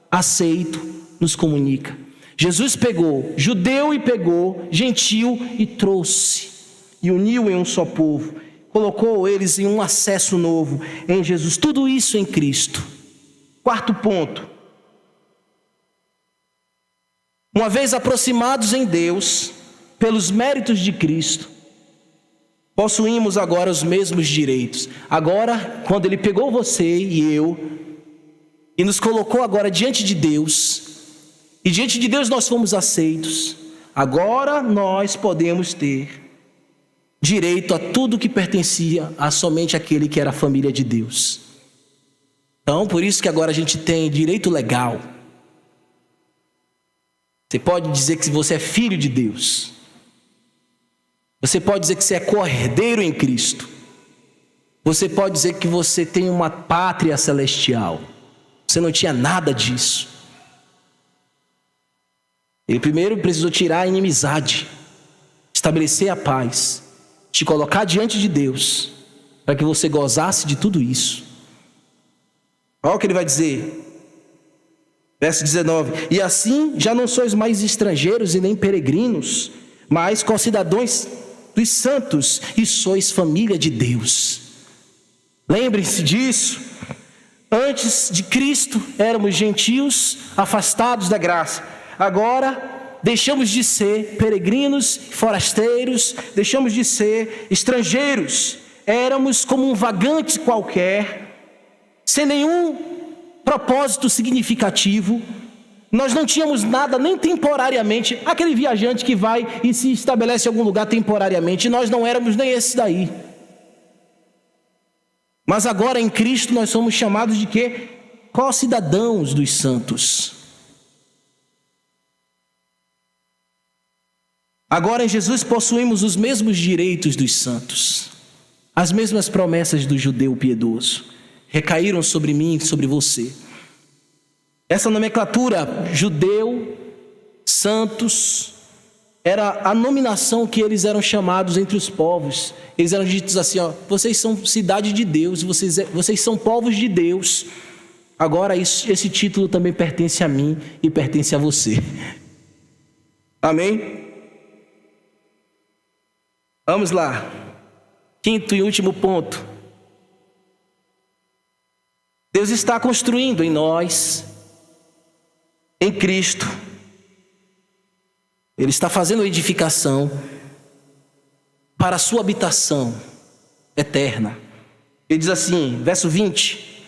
aceito nos comunica. Jesus pegou judeu e pegou gentil e trouxe. E uniu em um só povo. Colocou eles em um acesso novo em Jesus. Tudo isso em Cristo. Quarto ponto. Uma vez aproximados em Deus, pelos méritos de Cristo, possuímos agora os mesmos direitos. Agora, quando Ele pegou você e eu, e nos colocou agora diante de Deus, e diante de Deus nós fomos aceitos, agora nós podemos ter direito a tudo que pertencia a somente aquele que era a família de Deus. Então, por isso que agora a gente tem direito legal. Você pode dizer que você é filho de Deus. Você pode dizer que você é co-herdeiro em Cristo. Você pode dizer que você tem uma pátria celestial. Você não tinha nada disso. Ele primeiro precisou tirar a inimizade, estabelecer a paz, te colocar diante de Deus, para que você gozasse de tudo isso. Olha o que ele vai dizer. Verso 19. E assim já não sois mais estrangeiros e nem peregrinos, mas concidadãos dos santos e sois família de Deus. Lembrem-se disso. Antes de Cristo éramos gentios, afastados da graça. Agora deixamos de ser peregrinos, forasteiros, deixamos de ser estrangeiros. Éramos como um vagante qualquer, sem nenhum propósito significativo. Nós não tínhamos nada, nem temporariamente. Aquele viajante que vai e se estabelece em algum lugar temporariamente. Nós não éramos nem esse daí. Mas agora em Cristo nós somos chamados de quê? Co-cidadãos dos santos. Agora em Jesus possuímos os mesmos direitos dos santos. As mesmas promessas do judeu piedoso recaíram sobre mim e sobre você. Essa nomenclatura judeu, santos, era a nominação que eles eram chamados entre os povos. Eles eram ditos assim, vocês são cidade de Deus, vocês são povos de Deus. Agora esse título também pertence a mim e pertence a você. Amém? Vamos lá. Quinto e último ponto. Deus está construindo em nós, em Cristo. Ele está fazendo a edificação para a sua habitação eterna. Ele diz assim, verso 20: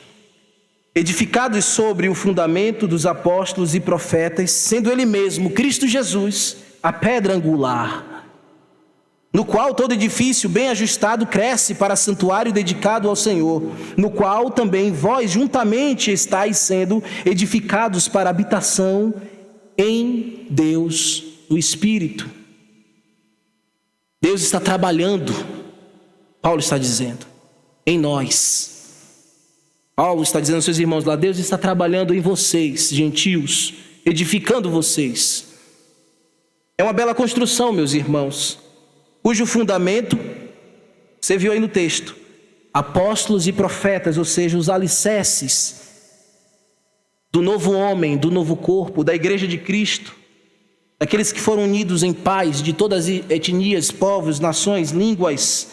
edificados sobre o fundamento dos apóstolos e profetas, sendo ele mesmo, Cristo Jesus, a pedra angular, no qual todo edifício bem ajustado cresce para santuário dedicado ao Senhor, no qual também vós juntamente estáis sendo edificados para habitação em Deus, no Espírito. Deus está trabalhando, Paulo está dizendo, em nós. Paulo está dizendo aos seus irmãos lá, Deus está trabalhando em vocês, gentios, edificando vocês. É uma bela construção, meus irmãos, cujo fundamento, você viu aí no texto, apóstolos e profetas, ou seja, os alicerces do novo homem, do novo corpo, da igreja de Cristo, daqueles que foram unidos em paz, de todas as etnias, povos, nações, línguas,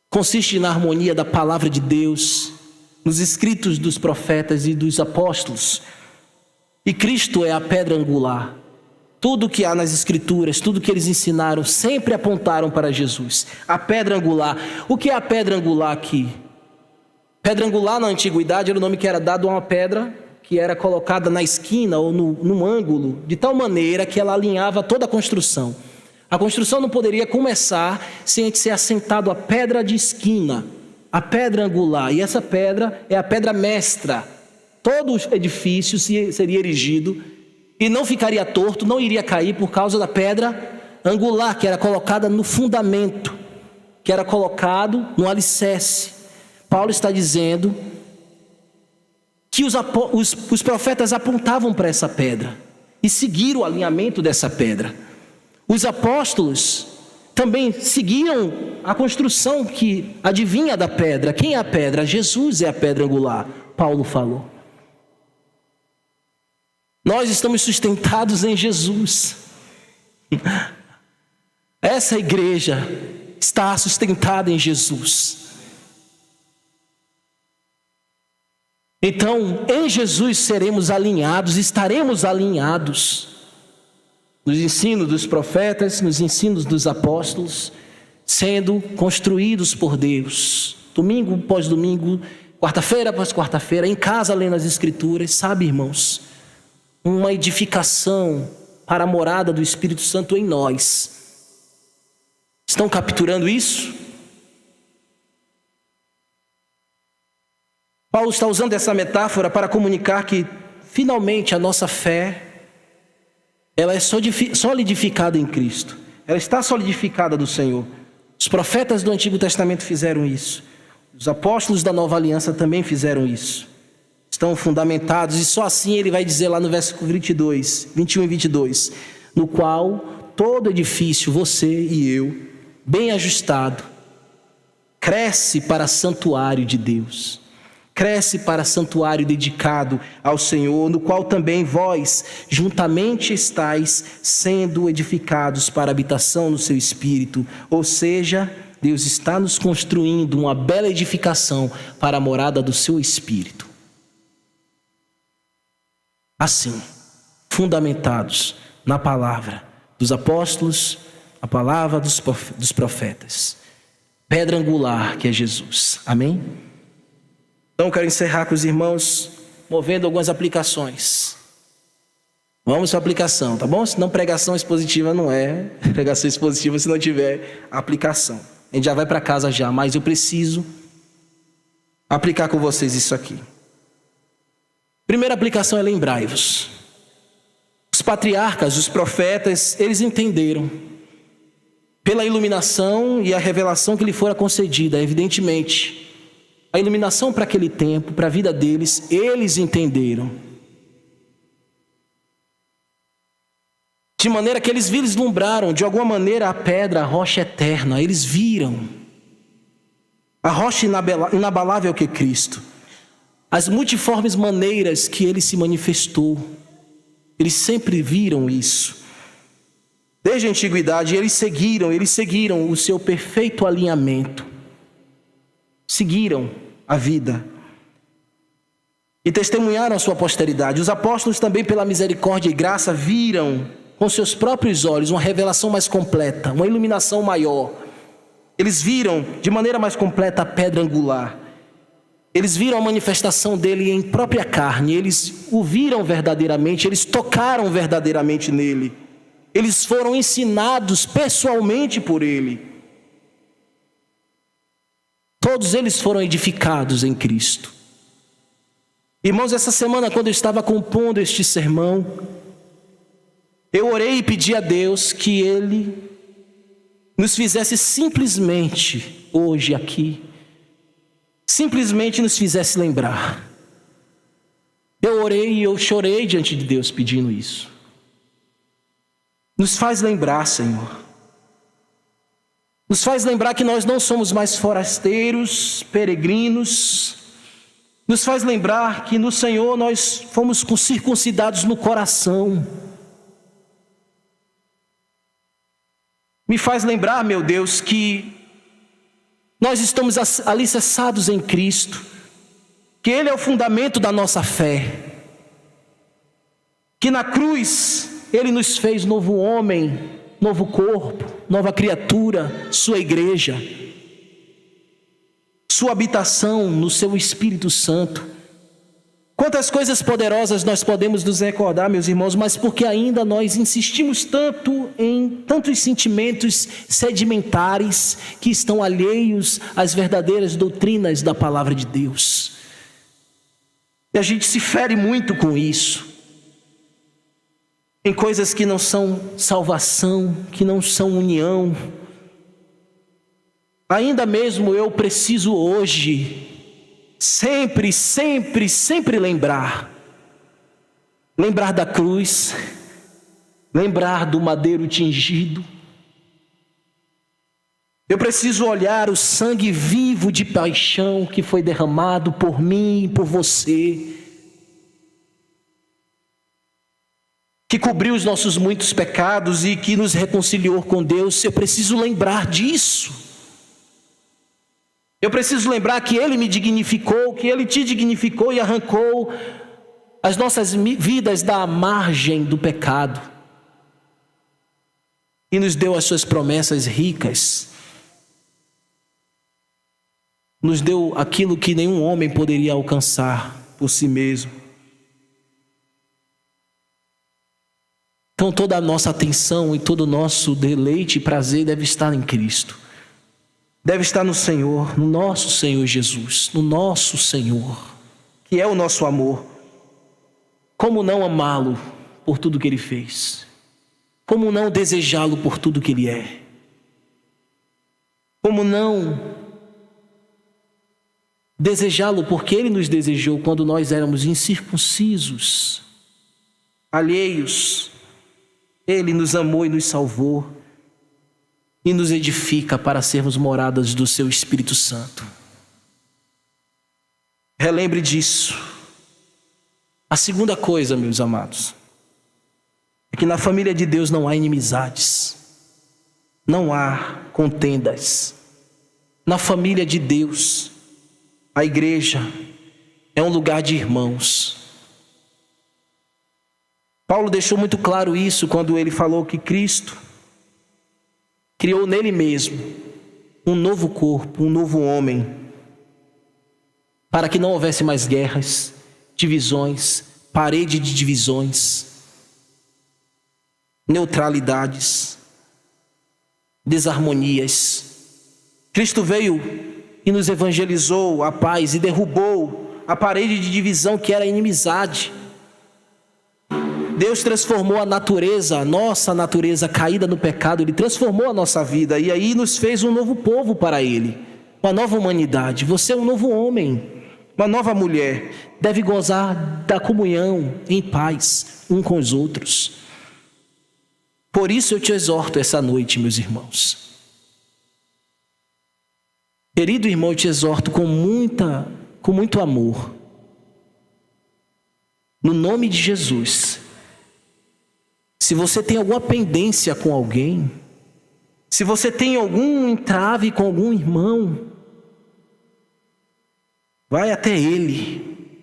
consiste na harmonia da palavra de Deus, nos escritos dos profetas e dos apóstolos. E Cristo é a pedra angular. Tudo que há nas escrituras, tudo que eles ensinaram, sempre apontaram para Jesus. A pedra angular. O que é a pedra angular aqui? Pedra angular na antiguidade era o nome que era dado a uma pedra que era colocada na esquina ou num ângulo, de tal maneira que ela alinhava toda a construção. A construção não poderia começar sem antes ser assentado a pedra de esquina, a pedra angular. E essa pedra é a pedra mestra. Todo o edifício seria erigido e não ficaria torto, não iria cair por causa da pedra angular, que era colocada no fundamento, que era colocado no alicerce. Paulo está dizendo que os profetas apontavam para essa pedra e seguiram o alinhamento dessa pedra. Os apóstolos também seguiam a construção que adivinha da pedra. Quem é a pedra? Jesus é a pedra angular, Paulo falou. Nós estamos sustentados em Jesus. Essa igreja está sustentada em Jesus. Então, em Jesus seremos alinhados, estaremos alinhados nos ensinos dos profetas, nos ensinos dos apóstolos, sendo construídos por Deus. Domingo após domingo, quarta-feira após quarta-feira, em casa lendo as escrituras, sabe, irmãos? Uma edificação para a morada do Espírito Santo em nós. Estão capturando isso? Paulo está usando essa metáfora para comunicar que, finalmente, a nossa fé, ela é solidificada em Cristo. Ela está solidificada no Senhor. Os profetas do Antigo Testamento fizeram isso. Os apóstolos da Nova Aliança também fizeram isso. Estão fundamentados, e só assim ele vai dizer lá no versículo 21 e 22, no qual todo edifício, você e eu, bem ajustado, cresce para santuário de Deus. Cresce para santuário dedicado ao Senhor, no qual também vós juntamente estáis sendo edificados para a habitação no seu Espírito. Ou seja, Deus está nos construindo uma bela edificação para a morada do seu Espírito. Assim, fundamentados na palavra dos apóstolos, a palavra dos profetas. Pedra angular que é Jesus. Amém? Então quero encerrar com os irmãos movendo algumas aplicações. Vamos para a aplicação, tá bom? Senão pregação expositiva não é pregação expositiva se não tiver aplicação. A gente já vai para casa já, mas eu preciso aplicar com vocês isso aqui. Primeira aplicação é lembrai-vos. Os patriarcas, os profetas, eles entenderam pela iluminação e a revelação que lhe fora concedida, evidentemente. A iluminação para aquele tempo, para a vida deles, eles entenderam. De maneira que eles vislumbraram, de alguma maneira, a pedra, a rocha eterna. Eles viram a rocha inabalável que é Cristo. As multiformes maneiras que Ele se manifestou. Eles sempre viram isso. Desde a antiguidade, eles seguiram o seu perfeito alinhamento. Seguiram a vida. E testemunharam a sua posteridade. Os apóstolos também, pela misericórdia e graça, viram com seus próprios olhos uma revelação mais completa, uma iluminação maior. Eles viram de maneira mais completa a pedra angular. Eles viram a manifestação dele em própria carne. Eles o viram verdadeiramente, eles tocaram verdadeiramente nele. Eles foram ensinados pessoalmente por ele. Todos eles foram edificados em Cristo. Irmãos, essa semana, quando eu estava compondo este sermão, eu orei e pedi a Deus que Ele nos fizesse simplesmente, hoje aqui, simplesmente nos fizesse lembrar. Eu orei e eu chorei diante de Deus pedindo isso. Nos faz lembrar, Senhor. Nos faz lembrar que nós não somos mais forasteiros, peregrinos. Nos faz lembrar que no Senhor nós fomos circuncidados no coração. Me faz lembrar, meu Deus, que nós estamos alicerçados em Cristo, que Ele é o fundamento da nossa fé, que na cruz Ele nos fez novo homem, novo corpo, nova criatura, sua igreja, sua habitação no seu Espírito Santo. Quantas coisas poderosas nós podemos nos recordar, meus irmãos, mas porque ainda nós insistimos tanto em tantos sentimentos sedimentares que estão alheios às verdadeiras doutrinas da palavra de Deus. E a gente se fere muito com isso, em coisas que não são salvação, que não são união. Ainda mesmo eu preciso hoje sempre lembrar da cruz, lembrar do madeiro tingido. Eu preciso olhar o sangue vivo de paixão que foi derramado por mim e por você, que cobriu os nossos muitos pecados e que nos reconciliou com Deus. Eu preciso lembrar disso. Eu preciso lembrar que Ele me dignificou, que Ele te dignificou e arrancou as nossas vidas da margem do pecado e nos deu as suas promessas ricas. Nos deu aquilo que nenhum homem poderia alcançar por si mesmo. Então toda a nossa atenção e todo o nosso deleite e prazer deve estar em Cristo. Deve estar no Senhor, no nosso Senhor Jesus, no nosso Senhor, que é o nosso amor. Como não amá-lo por tudo que Ele fez? Como não desejá-lo por tudo que Ele é? Como não desejá-lo porque Ele nos desejou quando nós éramos incircuncisos, alheios? Ele nos amou e nos salvou e nos edifica para sermos moradas do seu Espírito Santo. Relembre disso. A segunda coisa, meus amados, é que na família de Deus não há inimizades, não há contendas. Na família de Deus, a igreja é um lugar de irmãos. Paulo deixou muito claro isso quando ele falou que Cristo criou nele mesmo um novo corpo, um novo homem, para que não houvesse mais guerras, divisões, parede de divisões, neutralidades, desarmonias. Cristo veio e nos evangelizou a paz e derrubou a parede de divisão que era a inimizade. Deus transformou a natureza, a nossa natureza caída no pecado, Ele transformou a nossa vida e aí nos fez um novo povo para Ele, uma nova humanidade. Você é um novo homem, uma nova mulher, deve gozar da comunhão em paz um com os outros. Por isso eu te exorto essa noite, meus irmãos. Querido irmão, eu te exorto com muito amor, no nome de Jesus. Se você tem alguma pendência com alguém, se você tem algum entrave com algum irmão, vai até ele.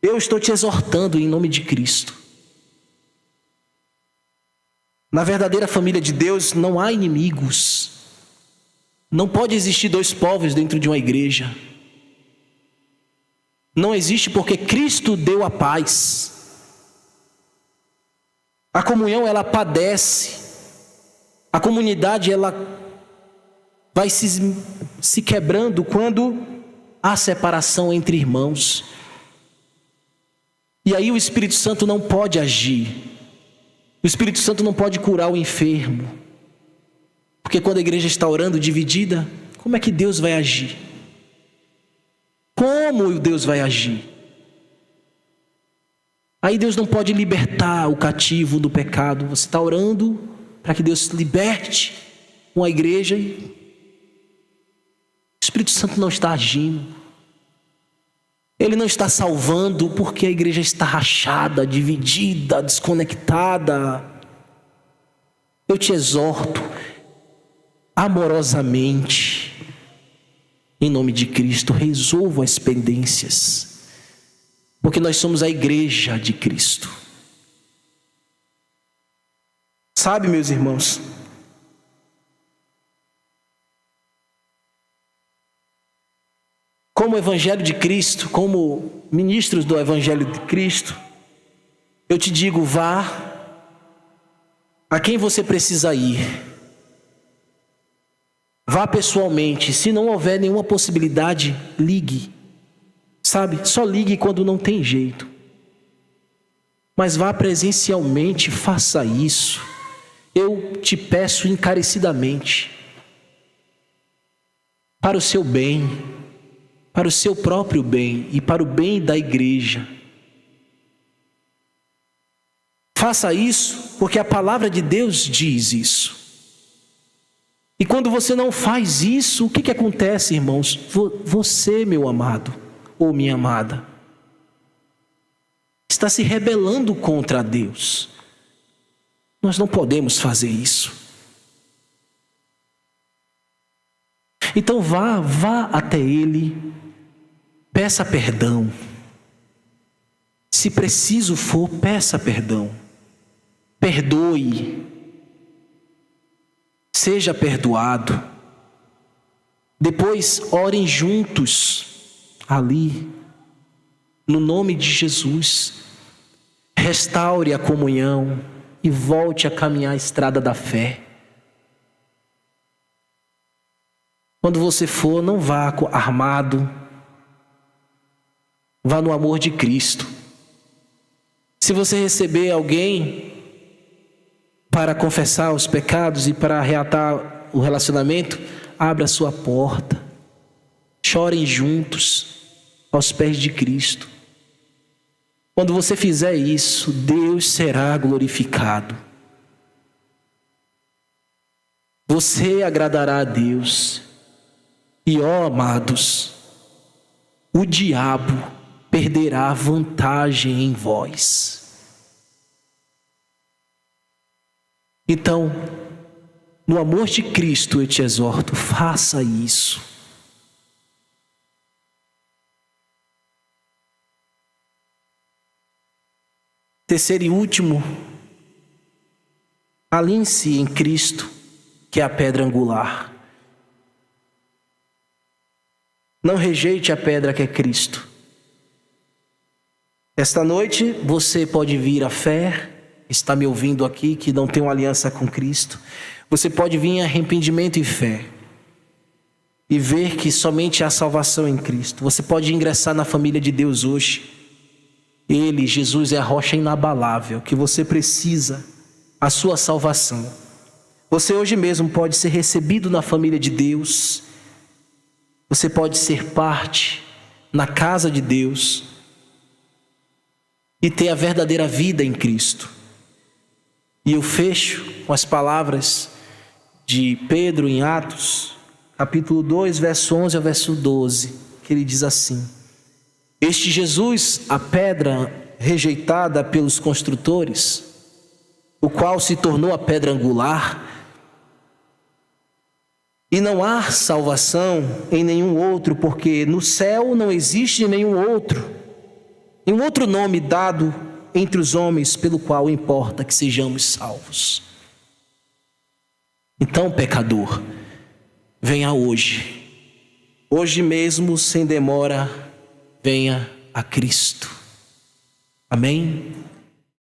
Eu estou te exortando em nome de Cristo. Na verdadeira família de Deus não há inimigos. Não pode existir dois povos dentro de uma igreja. Não existe, porque Cristo deu a paz. A comunhão, ela padece. A comunidade, ela vai se quebrando quando há separação entre irmãos. E aí o Espírito Santo não pode agir. O Espírito Santo não pode curar o enfermo. Porque quando a igreja está orando dividida, como é que Deus vai agir? Como Deus vai agir? Aí Deus não pode libertar o cativo do pecado. Você está orando para que Deus liberte uma igreja e o Espírito Santo não está agindo. Ele não está salvando porque a igreja está rachada, dividida, desconectada. Eu te exorto amorosamente, em nome de Cristo, resolva as pendências. Porque nós somos a igreja de Cristo. Sabe, meus irmãos, como Evangelho de Cristo, como ministros do Evangelho de Cristo, eu te digo, vá a quem você precisa ir. Vá pessoalmente. Se não houver nenhuma possibilidade, ligue. Sabe, só ligue quando não tem jeito. Mas vá presencialmente, faça isso. Eu te peço encarecidamente. Para o seu bem, para o seu próprio bem e para o bem da igreja. Faça isso porque a palavra de Deus diz isso. E quando você não faz isso, o que acontece, irmãos? Você, meu amado, ou minha amada, está se rebelando contra Deus. Nós não podemos fazer isso. Então vá até Ele, peça perdão. Se preciso for, peça perdão. Perdoe. Seja perdoado. Depois orem juntos ali, no nome de Jesus. Restaure a comunhão e volte a caminhar a estrada da fé. Quando você for, não vá armado. Vá no amor de Cristo. Se você receber alguém para confessar os pecados e para reatar o relacionamento, abra a sua porta. Chorem juntos aos pés de Cristo. Quando você fizer isso, Deus será glorificado. Você agradará a Deus. E ó, amados, o diabo perderá vantagem em vós. Então, no amor de Cristo eu te exorto, faça isso. Terceiro e último, alinhe-se em Cristo, que é a pedra angular. Não rejeite a pedra que é Cristo. Esta noite você pode vir à fé, está me ouvindo aqui, que não tem uma aliança com Cristo. Você pode vir em arrependimento e fé e ver que somente há salvação em Cristo. Você pode ingressar na família de Deus hoje. Ele, Jesus, é a rocha inabalável que você precisa, a sua salvação. Você hoje mesmo pode ser recebido na família de Deus. Você pode ser parte na casa de Deus e ter a verdadeira vida em Cristo. E eu fecho com as palavras de Pedro em Atos, capítulo 2, verso 11 ao verso 12, que ele diz assim: este Jesus, a pedra rejeitada pelos construtores, o qual se tornou a pedra angular, e não há salvação em nenhum outro, porque no céu não existe nenhum outro nome dado entre os homens pelo qual importa que sejamos salvos. Então, pecador, venha hoje mesmo, sem demora, venha a Cristo. Amém?